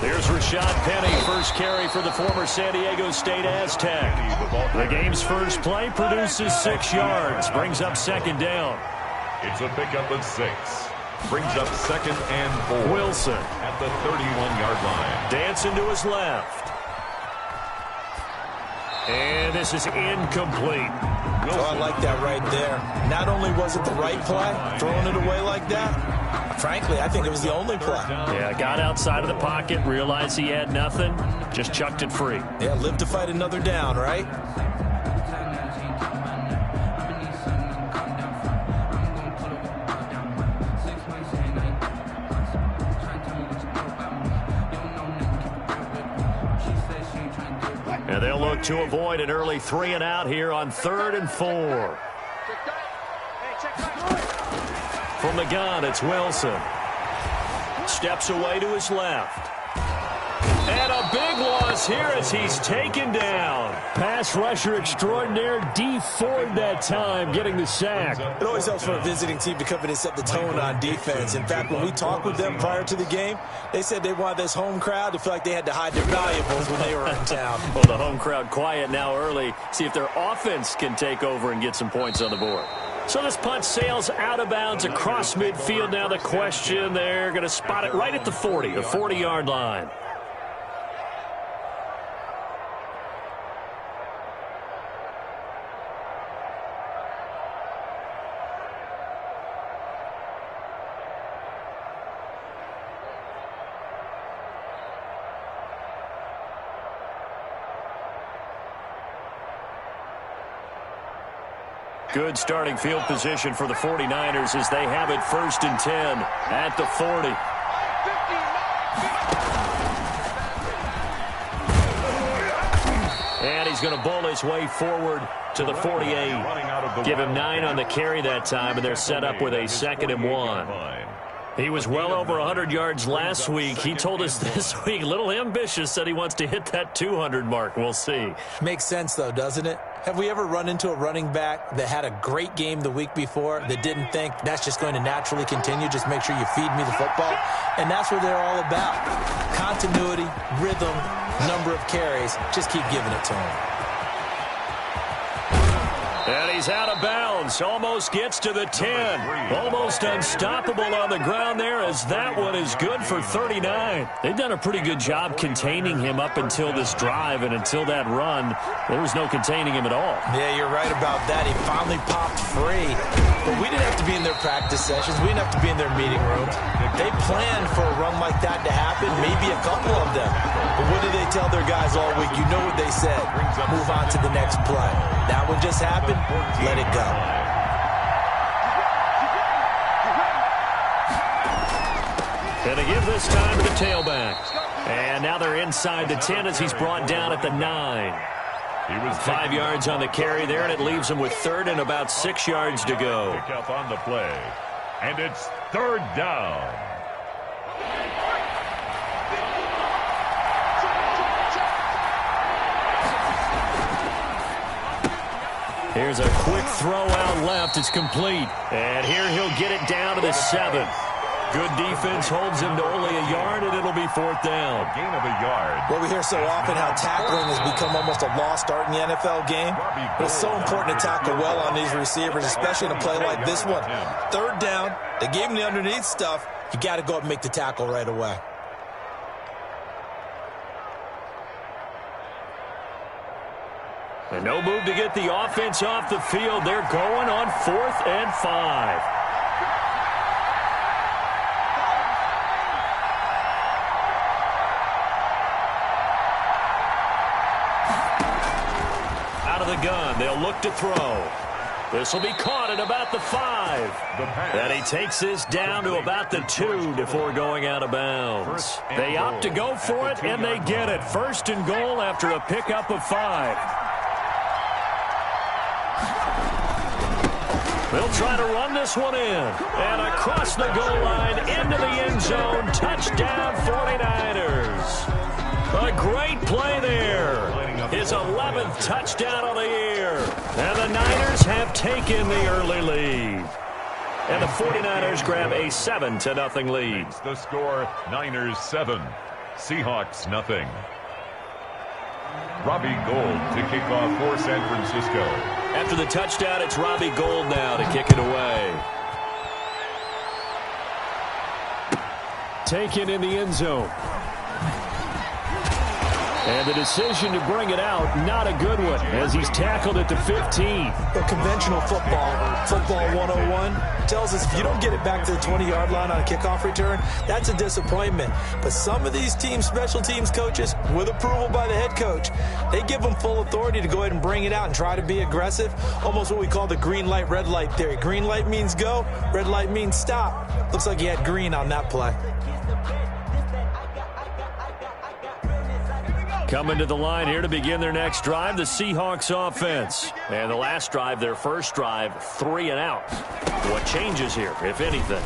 Here's Rashad Penny, first carry for the former San Diego State Aztec. The game's first play produces 6 yards, brings up second down. It's a pickup of 6. Brings up 2nd and 4. Wilson at the 31-yard line. Dancing to his left. And this is incomplete. Oh, I like that right there. Not only was it the right play, throwing it away like that, frankly, I think it was the only play. Yeah, got outside of the pocket, realized he had nothing, just chucked it free. Yeah, live to fight another down, right? And they'll look to avoid an early 3 and out here on 3rd and 4. From the gun, it's Wilson. Steps away to his left. And a big loss here as he's taken down. Pass rusher extraordinaire, D Ford that time, getting the sack. It always helps for a visiting team to come in and set the tone on defense. In fact, when we talked with them prior to the game, they said they wanted this home crowd to feel like they had to hide their valuables when they were in town. Well, the home crowd quiet now early. See if their offense can take over and get some points on the board. So this punt sails out of bounds across midfield. Now the question, they're going to spot it right at the 40, the 40-yard line. Good starting field position for the 49ers as they have it 1st and 10 at the 40. And he's going to bowl his way forward to the 48. Give him 9 on the carry that time, and they're set up with a 2nd and 1. He was well over 100 yards last week. He told us this week, a little ambitious, said he wants to hit that 200 mark. We'll see. Makes sense, though, doesn't it? Have we ever run into a running back that had a great game the week before that didn't think that's just going to naturally continue? Just make sure you feed me the football. And that's what they're all about. Continuity, rhythm, number of carries. Just keep giving it to him. And he's out of bounds. Almost gets to the 10. Almost unstoppable on the ground there as that one is good for 39. They've done a pretty good job containing him up until this drive, and until that run, there was no containing him at all. Yeah, you're right about that. He finally popped free. But we didn't have to be in their practice sessions. We didn't have to be in their meeting rooms. They planned for a run like that to happen, maybe a couple of them. But what did they tell their guys all week? You know what they said. Move on to the next play. That one just happened. Let it go. And they give this time to the tailback. And now they're inside the 10 as he's brought down at the 9. He was 5 yards on the carry there, and it leaves him with 3rd and about 6 yards to go. Pick up on the play. And it's 3rd down. Here's a quick throw out left. It's complete. And here he'll get it down to the 7. Good defense holds him to only a yard, and it'll be 4th down. A gain of a yard. Well, we hear so often how tackling has become almost a lost art in the NFL game. But it's so important to tackle well on these receivers, especially in a play like this one. 3rd down. They gave him the underneath stuff. You got to go up and make the tackle right away. And no move to get the offense off the field. They're going on 4th and 5. Out of the gun, they'll look to throw. This will be caught at about the 5. And he takes this down to about the 2 before going out of bounds. They opt to go for it, and they get it. 1st and goal after a pickup of 5. They'll try to run this one in. And across the goal line, into the end zone. Touchdown, 49ers. A great play there. His 11th touchdown of the year. And the Niners have taken the early lead. And the 49ers grab a 7-0 lead. The score, Niners 7, Seahawks nothing. Robbie Gould to kick off for San Francisco. After the touchdown, it's Robbie Gould now to kick it away. Taken in the end zone. And the decision to bring it out, not a good one, as he's tackled at the 15. Well, conventional football 101, tells us if you don't get it back to the 20-yard line on a kickoff return, that's a disappointment. But some of these teams, special teams coaches, with approval by the head coach, they give them full authority to go ahead and bring it out and try to be aggressive, almost what we call the green light, red light theory. Green light means go, red light means stop. Looks like he had green on that play. Coming to the line here to begin their next drive, the Seahawks offense. And the last drive, their first drive, 3 and out. What changes here, if anything?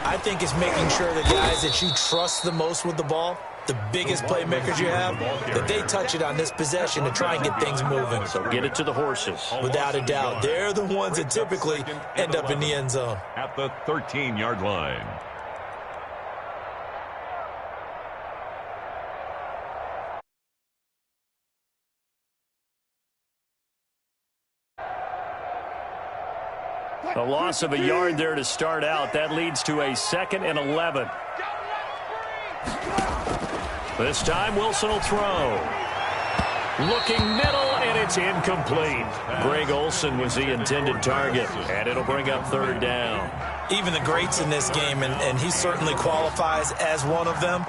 I think it's making sure the guys that you trust the most with the ball, the biggest playmakers you have, that they touch it on this possession to try and get things moving. So get it to the horses. Without a doubt. They're the ones that typically end up in the end zone. At the 13-yard line. A loss of a yard there to start out. That leads to a 2nd and 11. This time Wilson will throw. Looking middle, and it's incomplete. Greg Olsen was the intended target, and it'll bring up 3rd down. Even the greats in this game, and he certainly qualifies as one of them,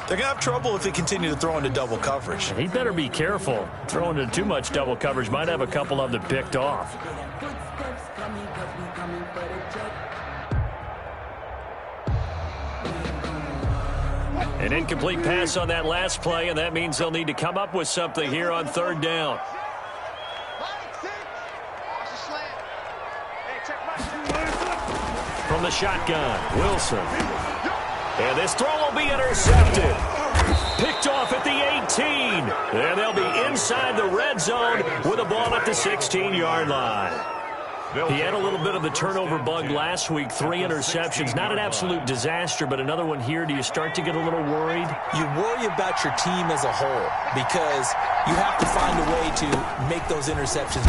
they're going to have trouble if they continue to throw into double coverage. He better be careful. Throwing into too much double coverage might have a couple of them picked off. An incomplete pass on that last play, and that means they'll need to come up with something here on 3rd down. From the shotgun, Wilson. And this throw will be intercepted. Picked off at the 18. And they'll be inside the red zone with a ball at the 16-yard line. He had a little bit of the turnover bug last week, 3 interceptions. Not an absolute disaster, but another one here. Do you start to get a little worried? You worry about your team as a whole because you have to find a way to make those interceptions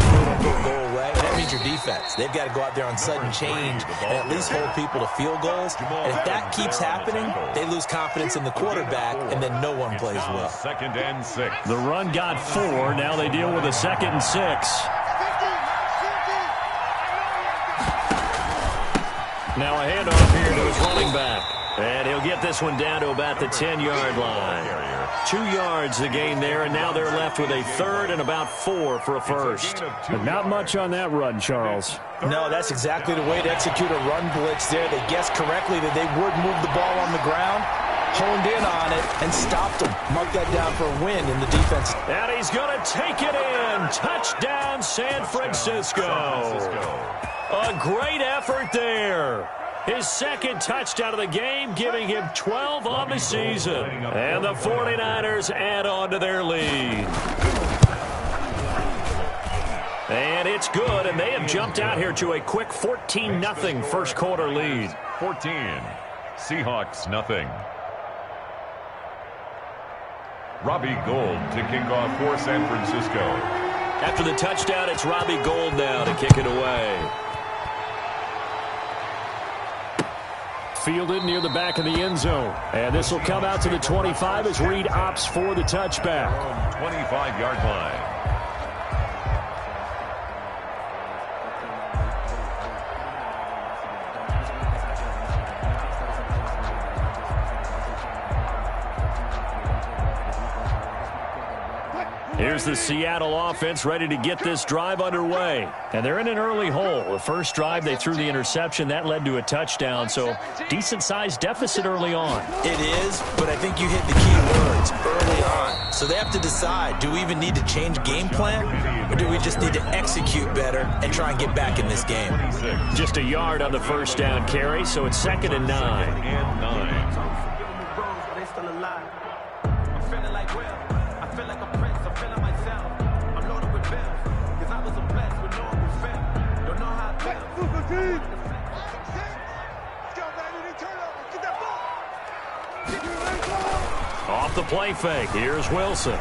go away. That means your defense. They've got to go out there on sudden change and at least hold people to field goals. And if that keeps happening, they lose confidence in the quarterback, and then no one plays well. 2nd and 6. The run got 4. Now they deal with a 2nd and 6. Now a handoff here to his running back. And he'll get this one down to about the 10-yard line. 2 yards the gain there, and now they're left with a 3rd and about 4 for a first. But not much on that run, Charles. No, that's exactly the way to execute a run blitz there. They guessed correctly that they would move the ball on the ground, honed in on it, and stopped them. Mark that down for a win in the defense. And he's going to take it in. Touchdown, San Francisco. A great effort there. His 2nd touchdown of the game, giving him 12 on the season. And the 49ers add on to their lead. And it's good, and they have jumped out here to a quick 14-0 first quarter lead. 14, Seahawks nothing. Robbie Gould to kick off for San Francisco. After the touchdown, it's Robbie Gould now to kick it away. Fielded near the back of the end zone. And this will come out to the 25 as Reed opts for the touchback. 25-yard line. Here's the Seattle offense ready to get this drive underway. And they're in an early hole. The first drive, they threw the interception. That led to a touchdown, so decent-sized deficit early on. It is, but I think you hit the key words early on. So they have to decide, do we even need to change game plan, or do we just need to execute better and try and get back in this game? Just a yard on the first down carry, so it's 2nd and 9. And 9. off the play fake. Here's Wilson.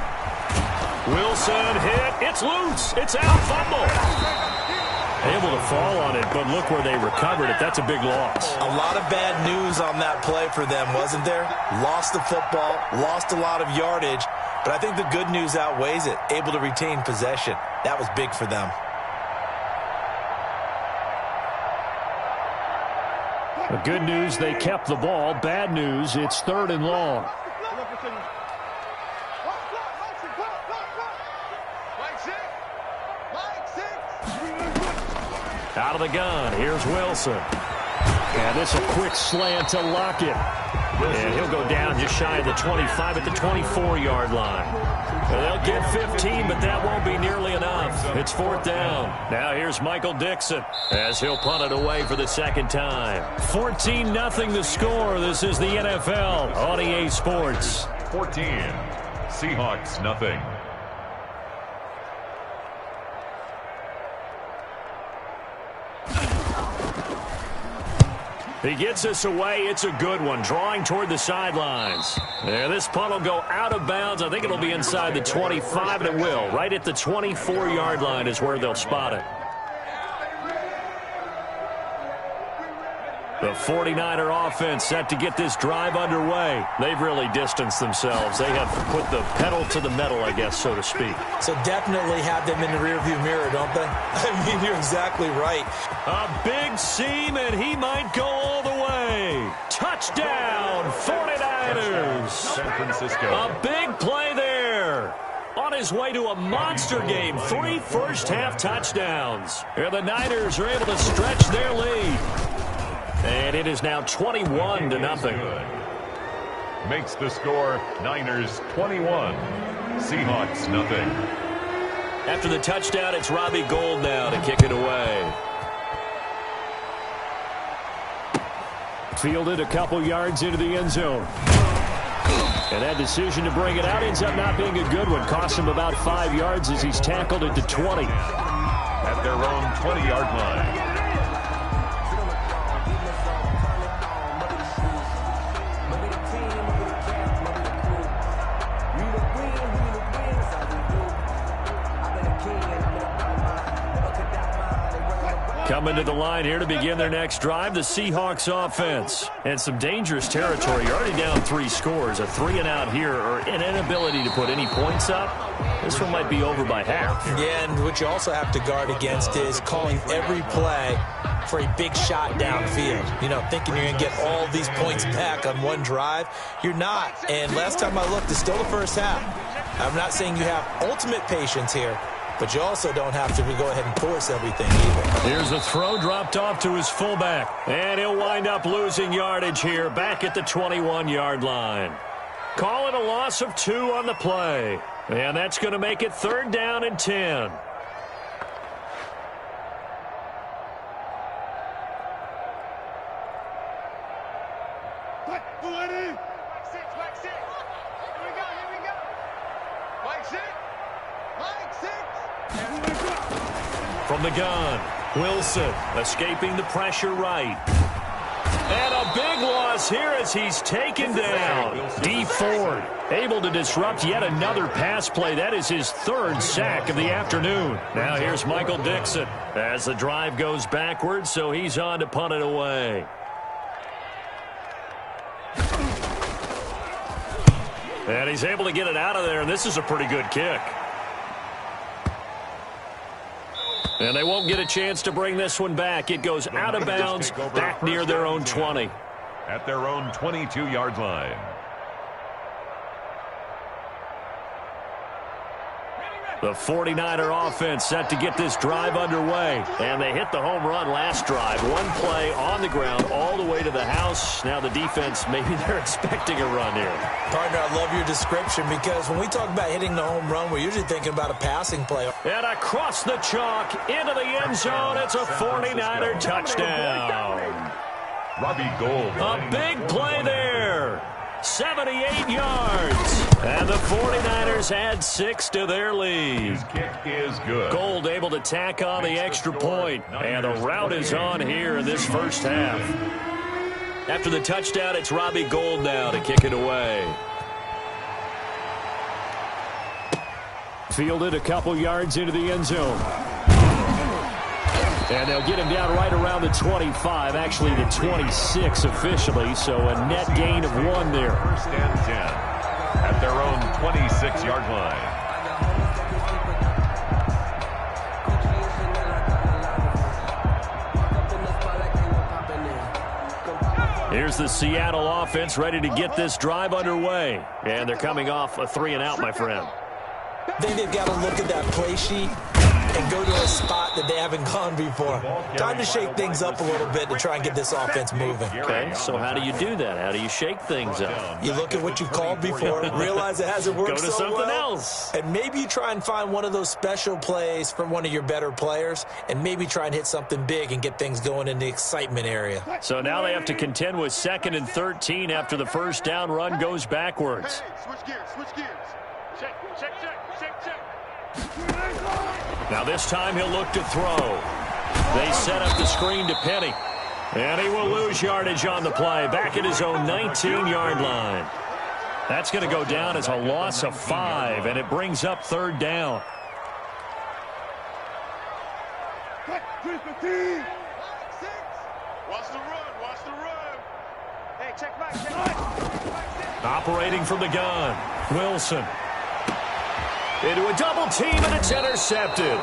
Wilson hit. It's loose. It's out. Fumble. Able to fall on it, but look where they recovered it. That's a big loss. A lot of bad news on that play for them, wasn't there? Lost the football, lost a lot of yardage, but I think the good news outweighs it. Able to retain possession. That was big for them. The good news, they kept the ball. Bad news, it's 3rd and long. Out of the gun, here's Wilson. And this a quick slant to Lockett. And he'll go down just shy of the 25 at the 24-yard line. Well, they'll get 15, but that won't be nearly enough. It's 4th down. Now here's Michael Dixon as he'll punt it away for the second time. 14-0 the score. This is the NFL on EA Sports. 14. Seahawks, nothing. He gets us away. It's a good one. Drawing toward the sidelines. There, this punt will go out of bounds. I think it'll be inside the 25, and it will. Right at the 24-yard line is where they'll spot it. The 49er offense set to get this drive underway. They've really distanced themselves. They have put the pedal to the metal, I guess, so to speak. So definitely have them in the rearview mirror, don't they? I mean, you're exactly right. A big seam, and he might go all the way. Touchdown, 49ers. San Francisco. A big play there. On his way to a monster game, 3 first-half touchdowns. And the Niners are able to stretch their lead. And it is now 21-0. Makes the score Niners 21. Seahawks nothing. After the touchdown, it's Robbie Gould now to kick it away. Fielded a couple yards into the end zone. And that decision to bring it out ends up not being a good one. Cost him about 5 yards as he's tackled it to 20. At their own 20-yard line. Coming to the line here to begin their next drive, the Seahawks offense. And some dangerous territory. You're already down 3 scores. A 3-and-out here, or an inability to put any points up. This one might be over by half. Yeah, and what you also have to guard against is calling every play for a big shot downfield. You know, thinking you're going to get all these points back on one drive. You're not. And last time I looked, it's still the first half. I'm not saying you have ultimate patience here, but you also don't have to go ahead and force everything either. Here's a throw dropped off to his fullback. And he'll wind up losing yardage here back at the 21-yard line. Call it a loss of 2 on the play. And that's going to make it 3rd down and 10. From the gun, Wilson escaping the pressure right. And a big loss here as he's taken down. D. Ford able to disrupt yet another pass play. That is his 3rd sack of the afternoon. Now here's Michael Dixon as the drive goes backwards, so he's on to punt it away. And he's able to get it out of there, and this is a pretty good kick. And they won't get a chance to bring this one back. It goes out of bounds back near their own 20. At their own 22-yard line. The 49er offense set to get this drive underway. And they hit the home run last drive. One play on the ground all the way to the house. Now the defense, maybe they're expecting a run here. Partner, I love your description because when we talk about hitting the home run, we're usually thinking about a passing play. And across the chalk into the end zone, it's a 49er touchdown. Robbie Gould. A big play there. 78 yards. And the 49ers add 6 to their lead. His kick is good. Gould able to tack on the extra point. And the route is on here in this first half. After the touchdown, it's Robbie Gould now to kick it away. Fielded a couple yards into the end zone. And they'll get him down right around the 25, actually the 26 officially, so a net gain of 1 there. First and 10 at their own 26-yard line. Here's the Seattle offense ready to get this drive underway. And they're coming off a 3-and-out, my friend. I think they've got to look at that play sheet and go to a spot that they haven't gone before. Time to shake things up a little bit to try and get this offense moving. Okay, so how do you do that? How do you shake things up? You look at what you've called before, realize it hasn't worked so well. Go to something else. And maybe you try and find one of those special plays from one of your better players, and maybe try and hit something big and get things going in the excitement area. So now they have to contend with 2nd and 13 after the first down run goes backwards. Hey, switch gears. Check. Now this time he'll look to throw. They set up the screen to Penny. And he will lose yardage on the play. Back at his own 19-yard line. That's going to go down as a loss of 5, and it brings up 3rd down. Watch the run. Hey, check back. Operating from the gun. Wilson. Into a double team, and it's intercepted.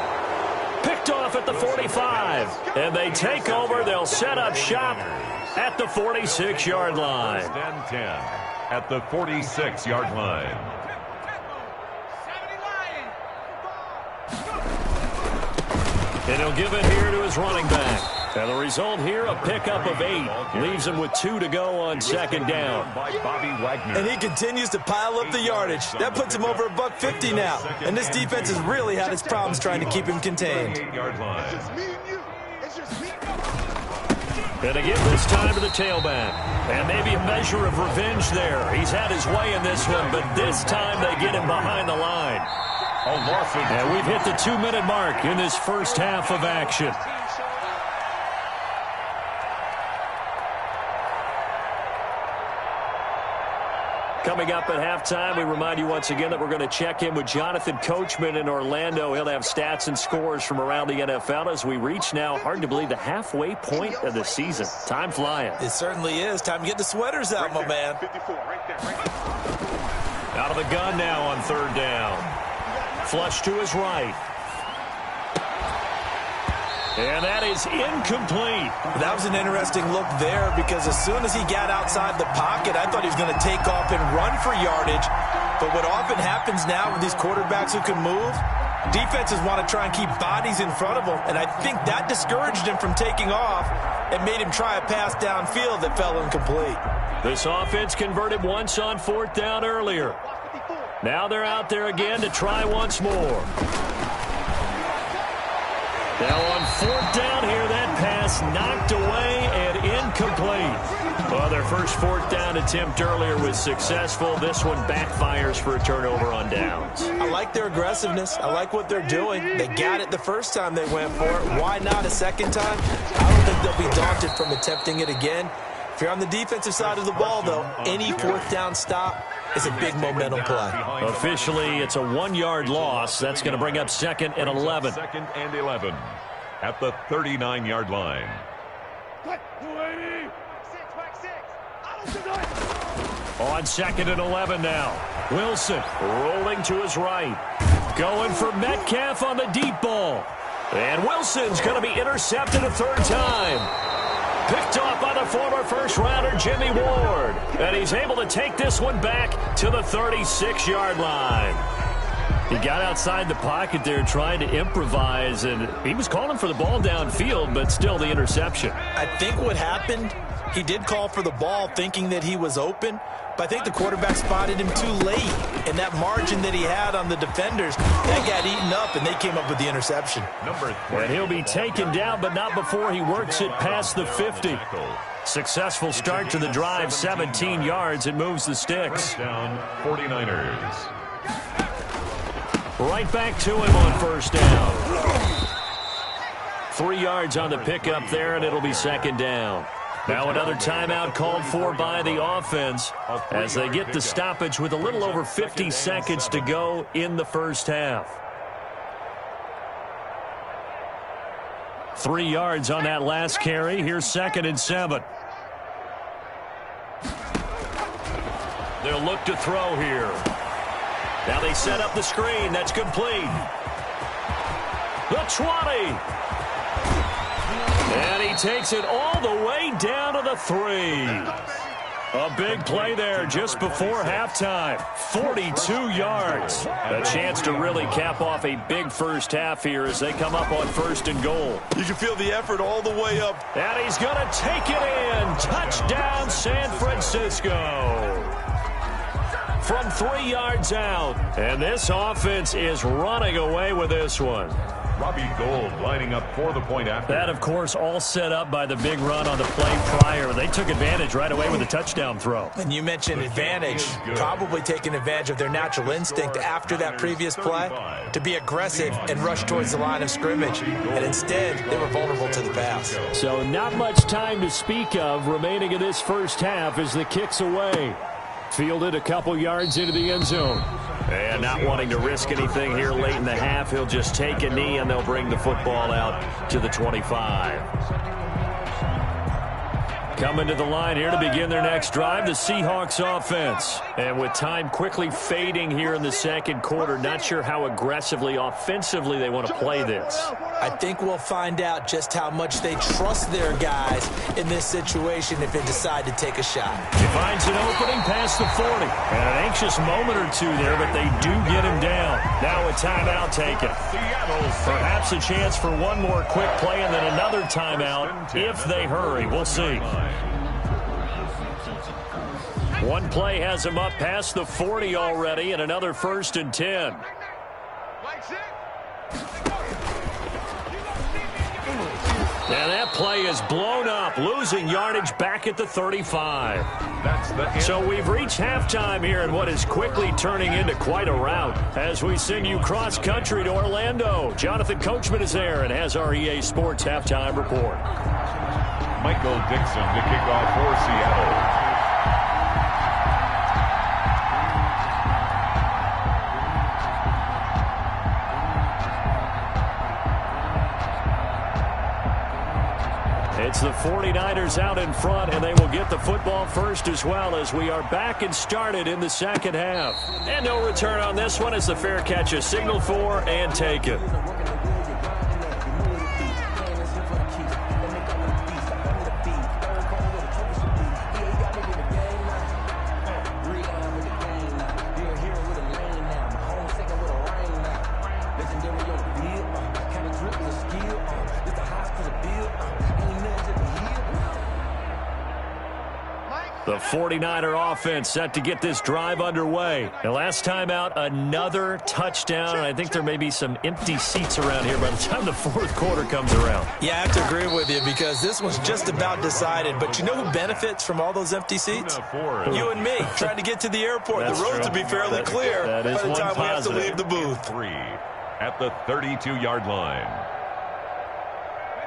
Picked off at the 45. And they take over. They'll set up shop at the 46-yard line. First and 10 at the 46-yard line. And he'll give it here to his running back. And the result here, a pickup of 8. Leaves him with 2 to go on 2nd down. And he continues to pile up the yardage. That puts him over $150 now. And this defense has really had its problems trying to keep him contained. And again, this time to the tailback. And maybe a measure of revenge there. He's had his way in this one, but this time they get him behind the line. And we've hit the 2-minute mark in this first half of action. Coming up at halftime, we remind you once again that we're going to check in with Jonathan Coachman in Orlando. He'll have stats and scores from around the NFL as we reach now, hard to believe, the halfway point of the season. Time flying. It certainly is. Time to get the sweaters out, my man. Out of the gun now on 3rd down. Flush to his right. And that is incomplete. That was an interesting look there because as soon as he got outside the pocket, I thought he was going to take off and run for yardage. But what often happens now with these quarterbacks who can move, defenses want to try and keep bodies in front of them. And I think that discouraged him from taking off and made him try a pass downfield that fell incomplete. This offense converted once on 4th down earlier. Now they're out there again to try once more. Now on 4th down here, that pass knocked away and incomplete. Well, their first 4th down attempt earlier was successful. This one backfires for a turnover on downs. I like their aggressiveness. I like what they're doing. They got it the first time they went for it. Why not a second time? I don't think they'll be daunted from attempting it again. If you're on the defensive side of the ball, though, any 4th down stop is a big momentum play. Officially, it's a 1-yard loss. That's going to bring up 2nd and 11. 2nd and 11 at the 39-yard line. On 2nd and 11 now. Wilson rolling to his right. Going for Metcalf on the deep ball. And Wilson's going to be intercepted a 3rd time. Picked off by the former first-rounder Jimmy Ward. And he's able to take this one back to the 36-yard line. He got outside the pocket there trying to improvise, and he was calling for the ball downfield, but still the interception. I think what happened, he did call for the ball thinking that he was open, but I think the quarterback spotted him too late, and that margin that he had on the defenders, that got eaten up, and they came up with the interception. And he'll be taken down, but not before he works it past the 50. Successful start to the drive, 17 yards, and moves the sticks. Down 49ers. Right back to him on 1st down. 3 yards on the pickup there, and it'll be 2nd down. Now another timeout called for by the offense as they get the stoppage with a little over 50 seconds to go in the first half. 3 yards on that last carry. Here's 2nd and 7. They'll look to throw here. Now they set up the screen. That's complete. The 20. And he takes it all the way down to the 3. A big play there just before halftime. 42 yards. A chance to really cap off a big first half here as they come up on 1st and goal. You can feel the effort all the way up. And he's going to take it in. Touchdown, San Francisco. From 3 yards out. And this offense is running away with this one. Robbie Gould lining up for the point after. That, of course, all set up by the big run on the play prior. They took advantage right away with a touchdown throw. And you mentioned advantage, probably taking advantage of their natural instinct after that previous play to be aggressive and rush towards the line of scrimmage. And instead, they were vulnerable to the pass. So not much time to speak of remaining in this first half as the kick's away. Fielded a couple yards into the end zone. And not wanting to risk anything here late in the half, he'll just take a knee and they'll bring the football out to the 25. Coming to the line here to begin their next drive, the Seahawks offense. And with time quickly fading here in the second quarter, not sure how aggressively, offensively they want to play this. I think we'll find out just how much they trust their guys in this situation if they decide to take a shot. He finds an opening past the 40. And an anxious moment or two there, but they do get him down. Now a timeout taken. Perhaps a chance for one more quick play and then another timeout if they hurry. We'll see. One play has him up past the 40 already and another 1st and 10. And that play is blown up, losing yardage back at the 35. So we've reached halftime here in what is quickly turning into quite a rout as we send you cross-country to Orlando. Jonathan Coachman is there and has our EA Sports halftime report. Michael Dixon to kick off for Seattle. It's the 49ers out in front, and they will get the football first as well as we are back and started in the second half. And no return on this one as the fair catch is signaled for and taken. The 49er offense set to get this drive underway. The last time out, another touchdown. And I think there may be some empty seats around here by the time the fourth quarter comes around. Yeah, I have to agree with you because this one's just about decided. But you know who benefits from all those empty seats? You and me, trying to get to the airport. The roads will be fairly clear by the time we have to leave the booth. 3 at the 32-yard line.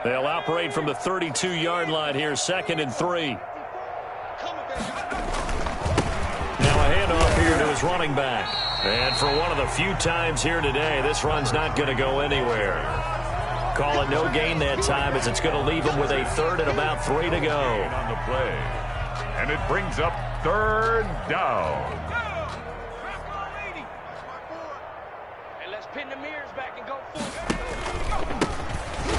They'll operate from the 32-yard line here, 2nd and 3. Now a handoff here to his running back. And for one of the few times here today, this run's not going to go anywhere. Call it no gain that time as it's going to leave him with a 3rd and about 3 to go. On the play. And it brings up 3rd down. And let's pin the mirrors back and go forward.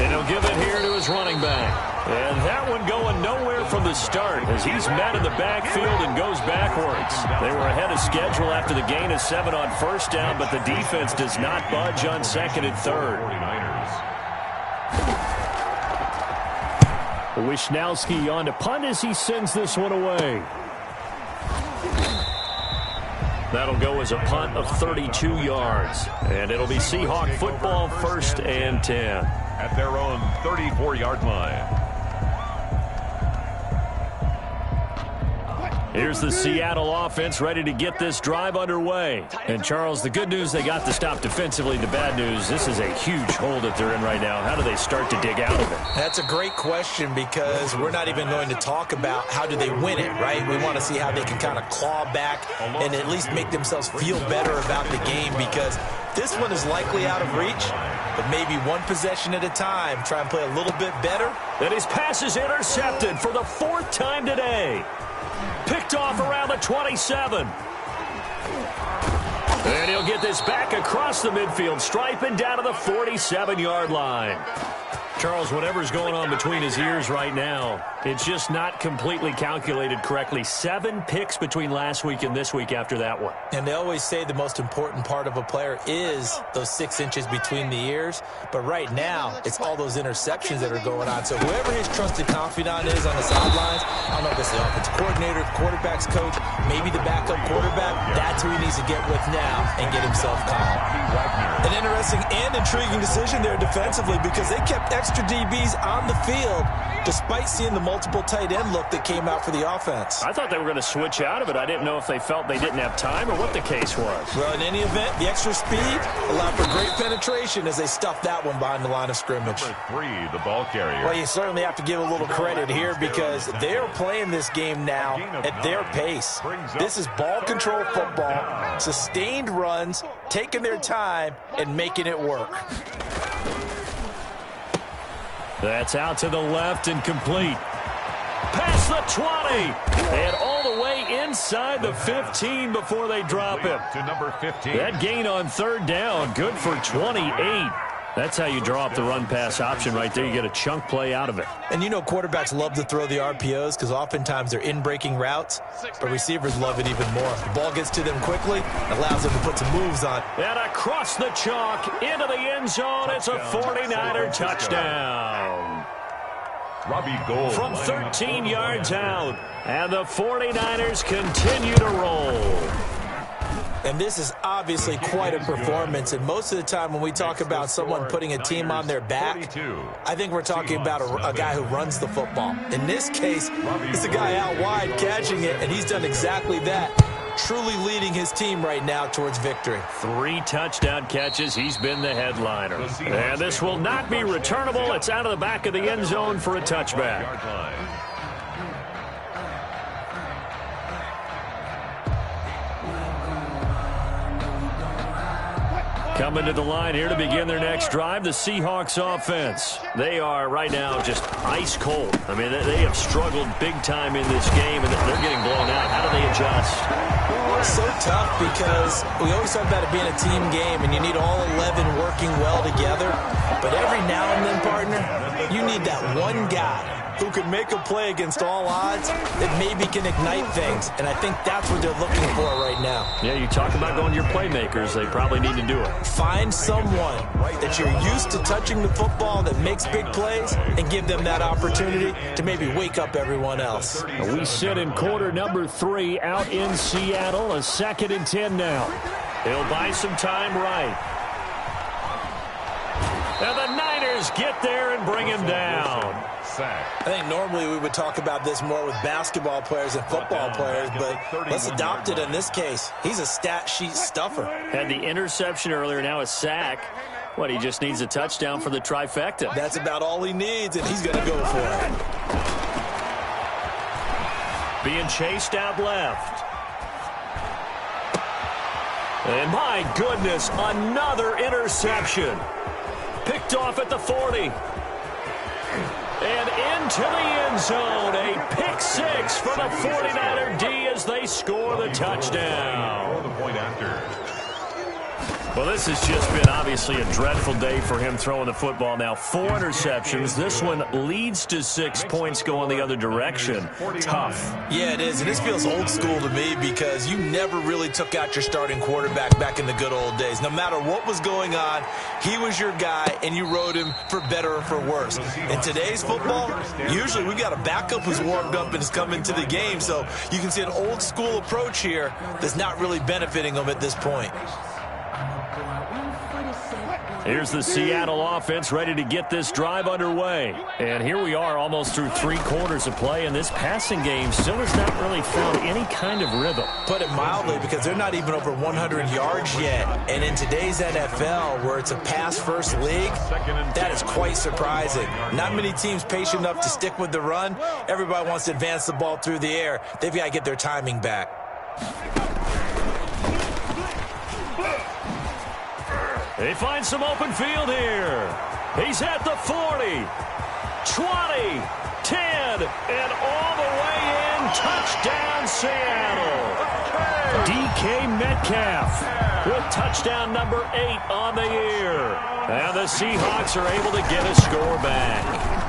And he'll give it here to his running back. And that one going nowhere from the start as he's met in the backfield and goes backwards. They were ahead of schedule after the gain of 7 on 1st down, but the defense does not budge on 2nd and 3rd. 49ers. Wisnowski on to punt as he sends this one away. That'll go as a punt of 32 yards. And it'll be Seahawk football, 1st and 10. At their own 34-yard line. Here's the Seattle offense ready to get this drive underway. And, Charles, the good news, they got the stop defensively. The bad news, this is a huge hole that they're in right now. How do they start to dig out of it? That's a great question because we're not even going to talk about how do they win it, right? We want to see how they can kind of claw back and at least make themselves feel better about the game because this one is likely out of reach, but maybe one possession at a time. Try and play a little bit better. And his pass is intercepted for the 4th time today. Picked off around the 27. And he'll get this back across the midfield stripe and down to the 47-yard line. Charles, whatever's going on between his ears right now, it's just not completely calculated correctly. 7 picks between last week and this week after that one. And they always say the most important part of a player is those 6 inches between the ears. But right now, it's all those interceptions that are going on. So whoever his trusted confidant is on the sidelines, I don't know if it's the offensive coordinator, quarterback's coach, maybe the backup quarterback, that's who he needs to get with now and get himself calm. An interesting and intriguing decision there defensively because they kept extra DBs on the field despite seeing the multiple tight end look that came out for the offense. I thought they were going to switch out of it. I didn't know if they felt they didn't have time or what the case was. Well, in any event, the extra speed allowed for great penetration as they stuffed that one behind the line of scrimmage. Number 3, the ball carrier. Well, you certainly have to give a little credit here because they're playing this game now at their pace. This is ball control football, sustained runs, taking their time, and making it work. That's out to the left and complete. Past the 20. And all the way inside the 15 before they drop him. To number 15. That gain on 3rd down, good for 28. That's how you draw up the run-pass option right there. You get a chunk play out of it. And you know quarterbacks love to throw the RPOs because oftentimes they're in-breaking routes, but receivers love it even more. The ball gets to them quickly, allows them to put some moves on. And across the chalk, into the end zone, it's a 49er touchdown. Robbie Gould. From 13 yards out, and the 49ers continue to roll. And this is obviously quite a performance. And most of the time when we talk about someone putting a team on their back, I think we're talking about a guy who runs the football. In this case, it's a guy out wide catching it, and he's done exactly that, truly leading his team right now towards victory. 3 touchdown catches. He's been the headliner. And this will not be returnable. It's out of the back of the end zone for a touchback. Coming to the line here to begin their next drive, the Seahawks offense. They are right now just ice cold. I mean, they have struggled big time in this game, and they're getting blown out. How do they adjust? It's so tough because we always talk about it being a team game, and you need all 11 working well together. But every now and then, partner, you need that one guy who can make a play against all odds that maybe can ignite things. And I think that's what they're looking for right now. Yeah, you talk about going to your playmakers. They probably need to do it. Find someone that you're used to touching the football that makes big plays and give them that opportunity to maybe wake up everyone else. We sit in quarter number 3 out in Seattle. A 2nd and 10 now. He'll buy some time right. And the Niners get there and bring him down. I think normally we would talk about this more with basketball players and football players, but let's adopt it in this case. He's a stat sheet stuffer. Had the interception earlier, now a sack. What, he just needs a touchdown for the trifecta. That's about all he needs, and he's going to go for it. Being chased out left. And my goodness, another interception. Picked off at the 40. And into the end zone, a pick 6 for the 49er D as they score the touchdown. The point after. Well, this has just been obviously a dreadful day for him throwing the football. Now 4 interceptions. This one leads to 6 points going the other direction. Tough. Yeah, it is. And this feels old school to me because you never really took out your starting quarterback back in the good old days. No matter what was going on, he was your guy, and you rode him for better or for worse. In today's football, usually we've got a backup who's warmed up and is coming to the game. So you can see an old school approach here that's not really benefiting them at this point. Here's the Seattle offense ready to get this drive underway. And here we are almost through 3 quarters of play, and this passing game still has not really found any kind of rhythm. Put it mildly, because they're not even over 100 yards yet. And in today's NFL, where it's a pass-first league, that is quite surprising. Not many teams patient enough to stick with the run. Everybody wants to advance the ball through the air. They've got to get their timing back. He finds some open field here. He's at the 40, 20, 10, and all the way in. Touchdown, Seattle. DK Metcalf with touchdown number 8 on the year. And the Seahawks are able to get a score back.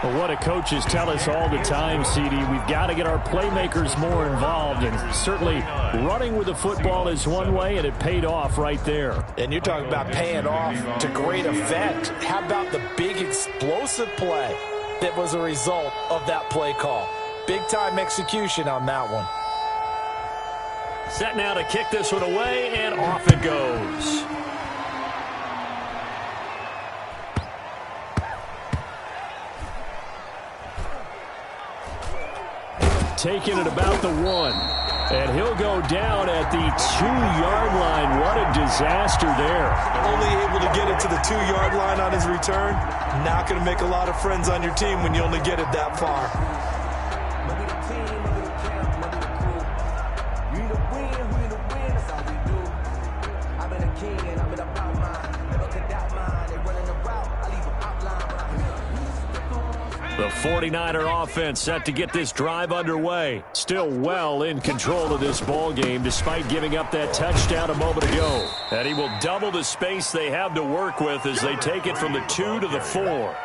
Well, what do coaches tell us all the time, CD? We've got to get our playmakers more involved, and certainly running with the football is one way, and it paid off right there. And you're talking about paying off to great effect. How about the big explosive play that was a result of that play call? Big-time execution on that one. Set now to kick this one away, and off it goes. Taking it about the 1. And he'll go down at the 2-yard line. What a disaster there. Only able to get it to the 2-yard line on his return. Not going to make a lot of friends on your team when you only get it that far. The 49er offense set to get this drive underway. Still well in control of this ball game despite giving up that touchdown a moment ago. And he will double the space they have to work with as they take it from the 2 to the 4.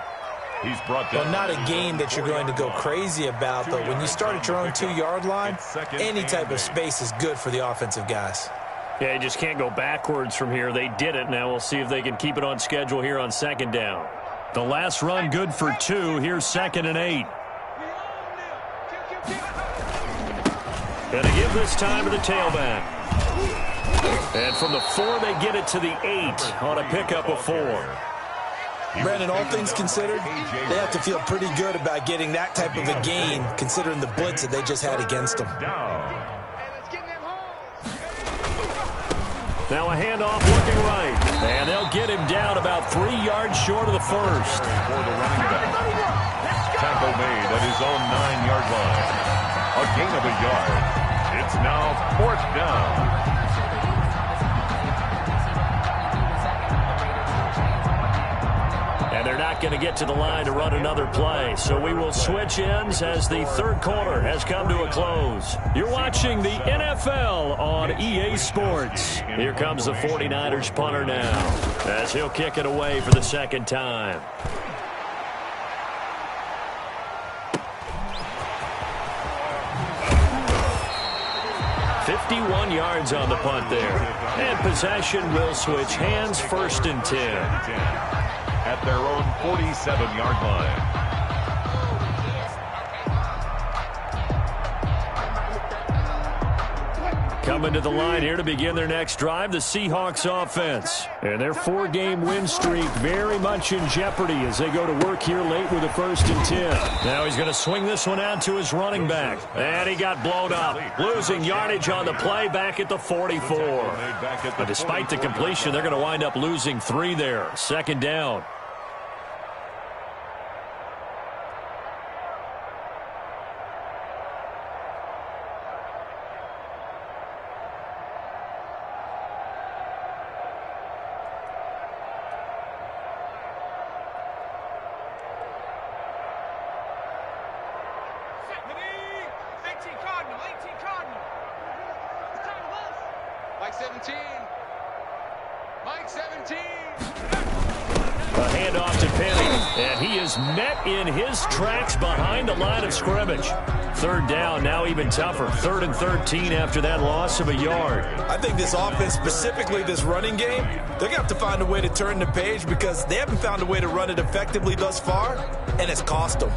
He's brought down. Well, not a game that you're going to go crazy about, but when you start at your own 2-yard line, any type of space is good for the offensive guys. Yeah, you just can't go backwards from here. They did it. Now we'll see if they can keep it on schedule here on 2nd down. The last run good for 2. Here's 2nd and 8. And to give this time to the tailback. And from the 4, they get it to the 8 on a pickup of 4. Brandon, all things considered, they have to feel pretty good about getting that type of a gain, considering the blitz that they just had against them. Now a handoff looking right. And they'll get him down about 3 yards short of the first. For the running back. Tackle made at his own 9-yard line. A gain of a yard. It's now 4th down. And they're not going to get to the line to run another play. So we will switch ends as the 3rd quarter has come to a close. You're watching the NFL on EA Sports. Here comes the 49ers punter now as he'll kick it away for the 2nd time. "51 yards on the punt there. And possession will switch hands, 1st and 10. At their own 47-yard line. Coming to the line here to begin their next drive, the Seahawks offense. And their 4-game win streak very much in jeopardy as they go to work here late with a 1st and 10. Now he's going to swing this one out to his running back. And he got blown up. Losing yardage on the play back at the 44. But despite the completion, they're going to wind up losing 3 there. 2nd down. Mike 17. Mike 17. A handoff to Penny, and he is met in his tracks behind the line of scrimmage. 3rd down, now even tougher. 3rd and 13 after that loss of a yard. I think this offense, specifically this running game, they're going to have to find a way to turn the page because they haven't found a way to run it effectively thus far, and it's cost them.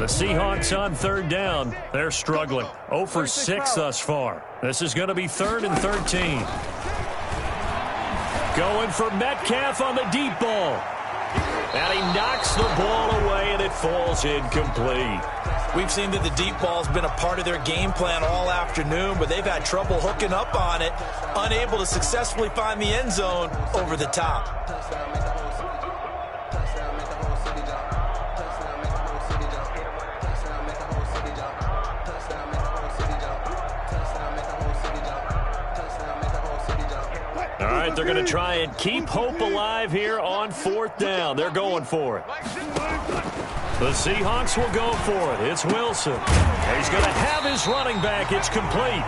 The Seahawks on third down. They're struggling. 0 for 6 thus far. This is going to be 3rd and 13. Going for Metcalf on the deep ball. And he knocks the ball away, and it falls incomplete. We've seen that the deep ball's been a part of their game plan all afternoon, but they've had trouble hooking up on it, unable to successfully find the end zone over the top. All right, they're going to try and keep hope alive here on 4th down. They're going for it. The Seahawks will go for it. It's Wilson. He's going to have his running back. It's complete.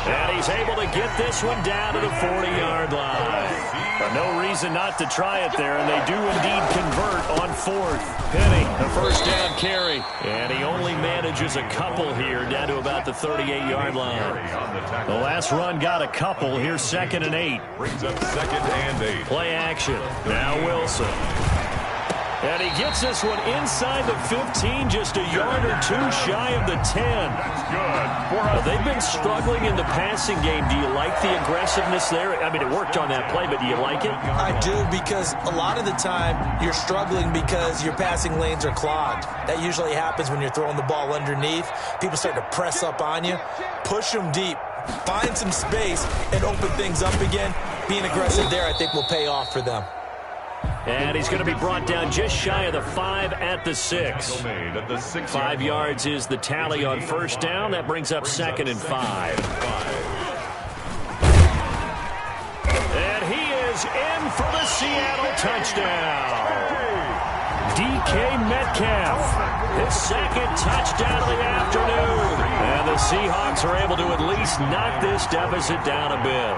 And he's able to get this one down to the 40-yard line. No reason not to try it there, and they do indeed convert on 4th. Penny, the first down carry. And he only manages a couple here down to about the 38-yard line. The last run got a couple. Here's 2nd and 8. Brings up 2nd and 8. Play action. Now Wilson. And he gets this one inside the 15, just a yard or two shy of the 10. That's good. They've been struggling in the passing game. Do you like the aggressiveness there? I mean, it worked on that play, but do you like it? I do, because a lot of the time you're struggling because your passing lanes are clogged. That usually happens when you're throwing the ball underneath. People start to press up on you. Push them deep. Find some space and open things up again. Being aggressive there, I think, will pay off for them. And he's going to be brought down just shy of the 5 at the 6. 5 yards is the tally on first down. That brings up 2nd and 5. And he is in for the Seattle touchdown. DK Metcalf, his 2nd touchdown of the afternoon. And the Seahawks are able to at least knock this deficit down a bit.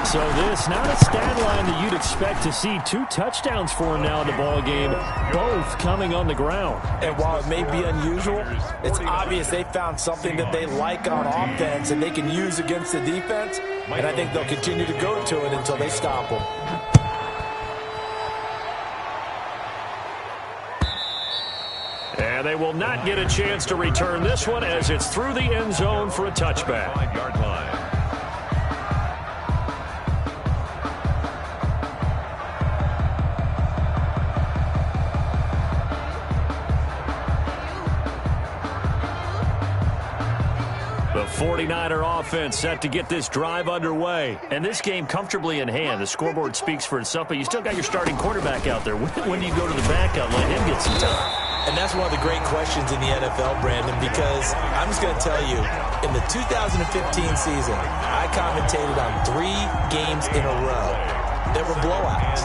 So this, not a stat line that you'd expect to see. 2 touchdowns for him now in the ball game, both coming on the ground. And while it may be unusual, it's obvious they found something that they like on offense and they can use against the defense. And I think they'll continue to go to it until they stop them. And they will not get a chance to return this one as it's through the end zone for a touchback. 5-yard line. The 49er offense set to get this drive underway. And this game comfortably in hand. The scoreboard speaks for itself, but you still got your starting quarterback out there. When do you go to the backup, let him get some time? And that's one of the great questions in the NFL, Brandon, because I'm just going to tell you, in the 2015 season, I commentated on 3 games in a row. There were blowouts.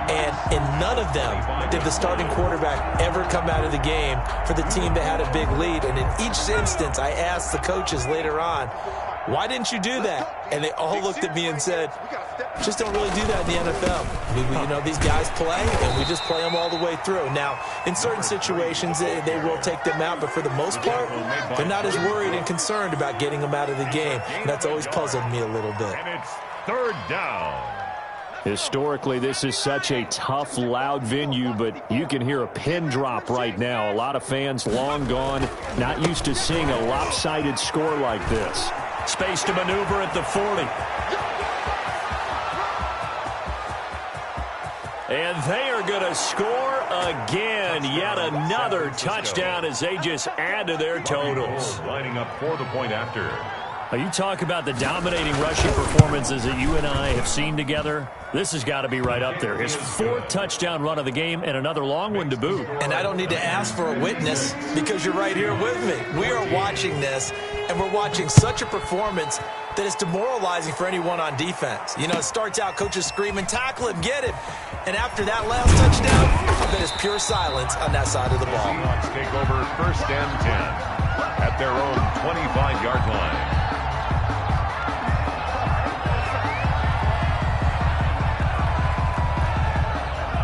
And in none of them did the starting quarterback ever come out of the game for the team that had a big lead. And in each instance, I asked the coaches later on, why didn't you do that? And they all looked at me and said, just don't really do that in the NFL. You know, these guys play, and we just play them all the way through. Now, in certain situations, they will take them out, but for the most part, they're not as worried and concerned about getting them out of the game. And that's always puzzled me a little bit. And it's 3rd down. Historically, this is such a tough, loud venue, but you can hear a pin drop right now. A lot of fans long gone, not used to seeing a lopsided score like this. Space to maneuver at the 40. And they are going to score again. Yet another touchdown as they just add to their totals. Lining up for the point after. You talk about the dominating rushing performances that you and I have seen together. This has got to be right up there. His 4th touchdown run of the game and another long one to boot. And I don't need to ask for a witness because you're right here with me. We are watching this, and we're watching such a performance that is demoralizing for anyone on defense. You know, it starts out, coaches screaming, tackle him, get him. And after that last touchdown, there is pure silence on that side of the ball. Seahawks take over 1st and 10 at their own 25-yard line.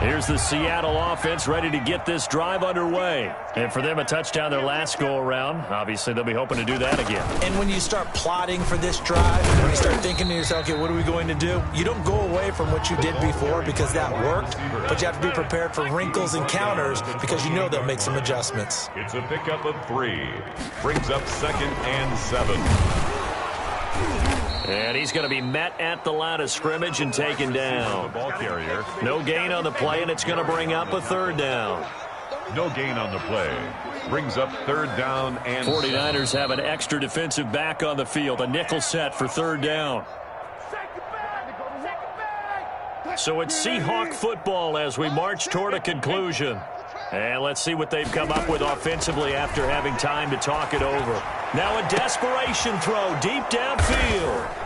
Here's Here's the Seattle offense ready to get this drive underway. And for them, a touchdown their last go-around. Obviously, they'll be hoping to do that again. And when you start plotting for this drive, when you start thinking to yourself, okay, what are we going to do? You don't go away from what you did before because that worked, but you have to be prepared for wrinkles and counters because you know they'll make some adjustments. It's a pickup of 3. Brings up 2nd and 7. And he's going to be met at the line of scrimmage and taken down. The ball carrier. No gain on the play, and it's going to bring up a 3rd down. No gain on the play. Brings up 3rd down and 49ers have an extra defensive back on the field. A nickel set for 3rd down. So it's Seahawk football as we march toward a conclusion. And let's see what they've come up with offensively after having time to talk it over. Now a desperation throw deep downfield.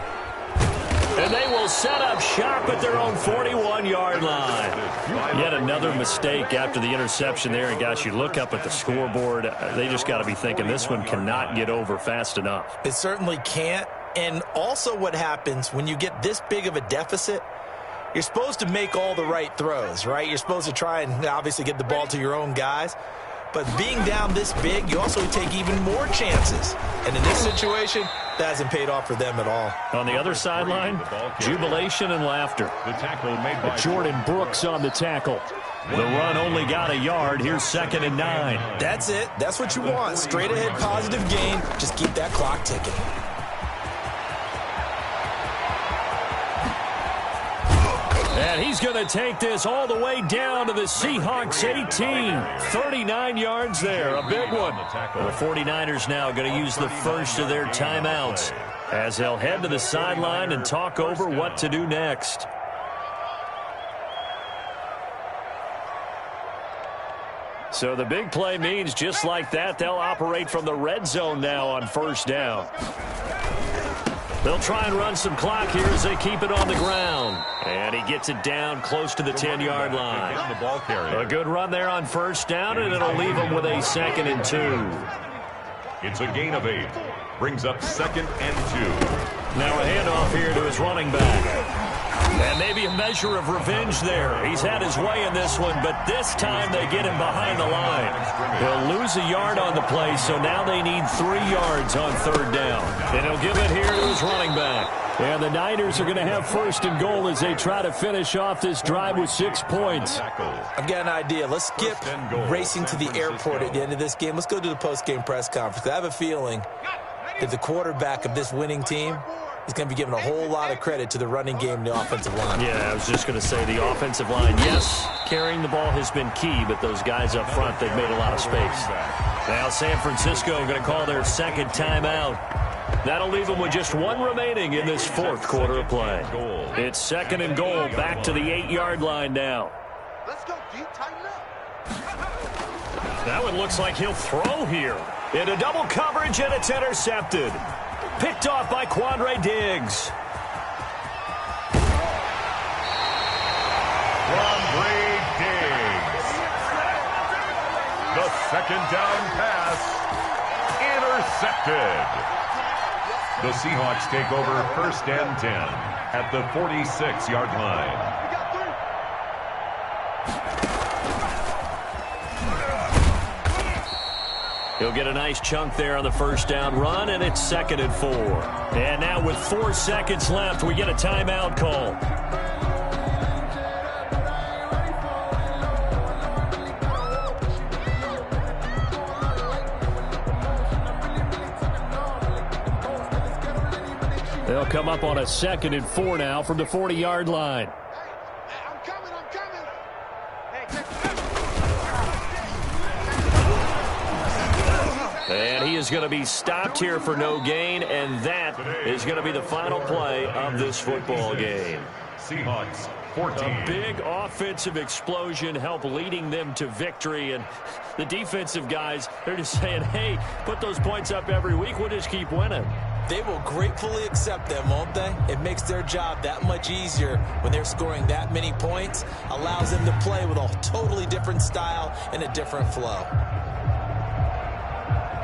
And they will set up shop at their own 41-yard line. Yet another mistake after the interception there. And, gosh, you look up at the scoreboard. They just got to be thinking this one cannot get over fast enough. It certainly can't. And also what happens when you get this big of a deficit, you're supposed to make all the right throws, right? You're supposed to try and obviously get the ball to your own guys. But being down this big, you also take even more chances. And in this situation, that hasn't paid off for them at all. On the other sideline, jubilation and laughter. the tackle made by Jordan Brooks on the tackle. The run only got a yard. Here's 2nd and 9. That's it. That's what you want. Straight ahead positive gain. Just keep that clock ticking. And he's going to take this all the way down to the Seahawks 18. 39 yards there, a big one. The 49ers now going to use the first of their timeouts as they'll head to the sideline and talk over what to do next. So the big play means just like that, they'll operate from the red zone now on 1st down. They'll try and run some clock here as they keep it on the ground. And he gets it down close to the 10-yard line. the ball carrier. A good run there on 1st down, and it'll leave him with a 2nd and 2. It's a gain of 8. Brings up 2nd and 2. Now a handoff here to his running back. And maybe a measure of revenge there. He's had his way in this one, but this time they get him behind the line. He'll lose a yard on the play, so now they need 3 yards on 3rd down. And he'll give it here to his running back. And the Niners are going to have 1st and goal as they try to finish off this drive with 6 points. I've got an idea. Let's skip racing to the airport at the end of this game. Let's go to the post-game press conference. I have a feeling that the quarterback of this winning team is going to be giving a whole lot of credit to the running game and the offensive line. Yeah, I was just going to say the offensive line, yes, carrying the ball has been key, but those guys up front, they've made a lot of space. Now San Francisco going to call their 2nd timeout. That'll leave them with just 1 remaining in this 4th quarter of play. It's 2nd and goal, back to the 8-yard line now. Let's go deep, tighten up. That one looks like he'll throw here. Into double coverage, and it's intercepted. Picked off by Quandre Diggs. Quandre Diggs. The 2nd down pass. Intercepted. The Seahawks take over 1st and 10 at the 46-yard line. He'll get a nice chunk there on the 1st down run, and it's 2nd and 4. And now with 4 seconds left, we get a timeout call. They'll come up on a 2nd and 4 now from the 40-yard line. I'm coming. Hey, check And he is going to be stopped here for no gain, and that is going to be the final play of this football game. Seahawks 14. A big offensive explosion helped leading them to victory, and the defensive guys, they're just saying, hey, put those points up every week, we'll just keep winning. They will gratefully accept them, won't they? It makes their job that much easier when they're scoring that many points. Allows them to play with a totally different style and a different flow.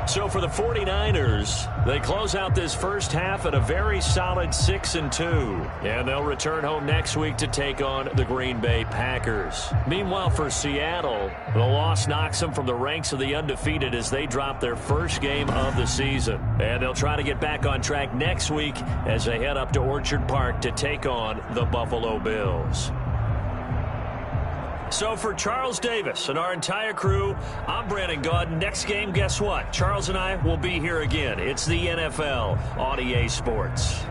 So for the 49ers, they close out this first half at a very solid 6-2. And they'll return home next week to take on the Green Bay Packers. Meanwhile, for Seattle, the loss knocks them from the ranks of the undefeated as they drop their first game of the season. And they'll try to get back on track next week as they head up to Orchard Park to take on the Buffalo Bills. So for Charles Davis and our entire crew, I'm Brandon Gaudin. Next game, guess what? Charles and I will be here again. It's the NFL on EA Sports.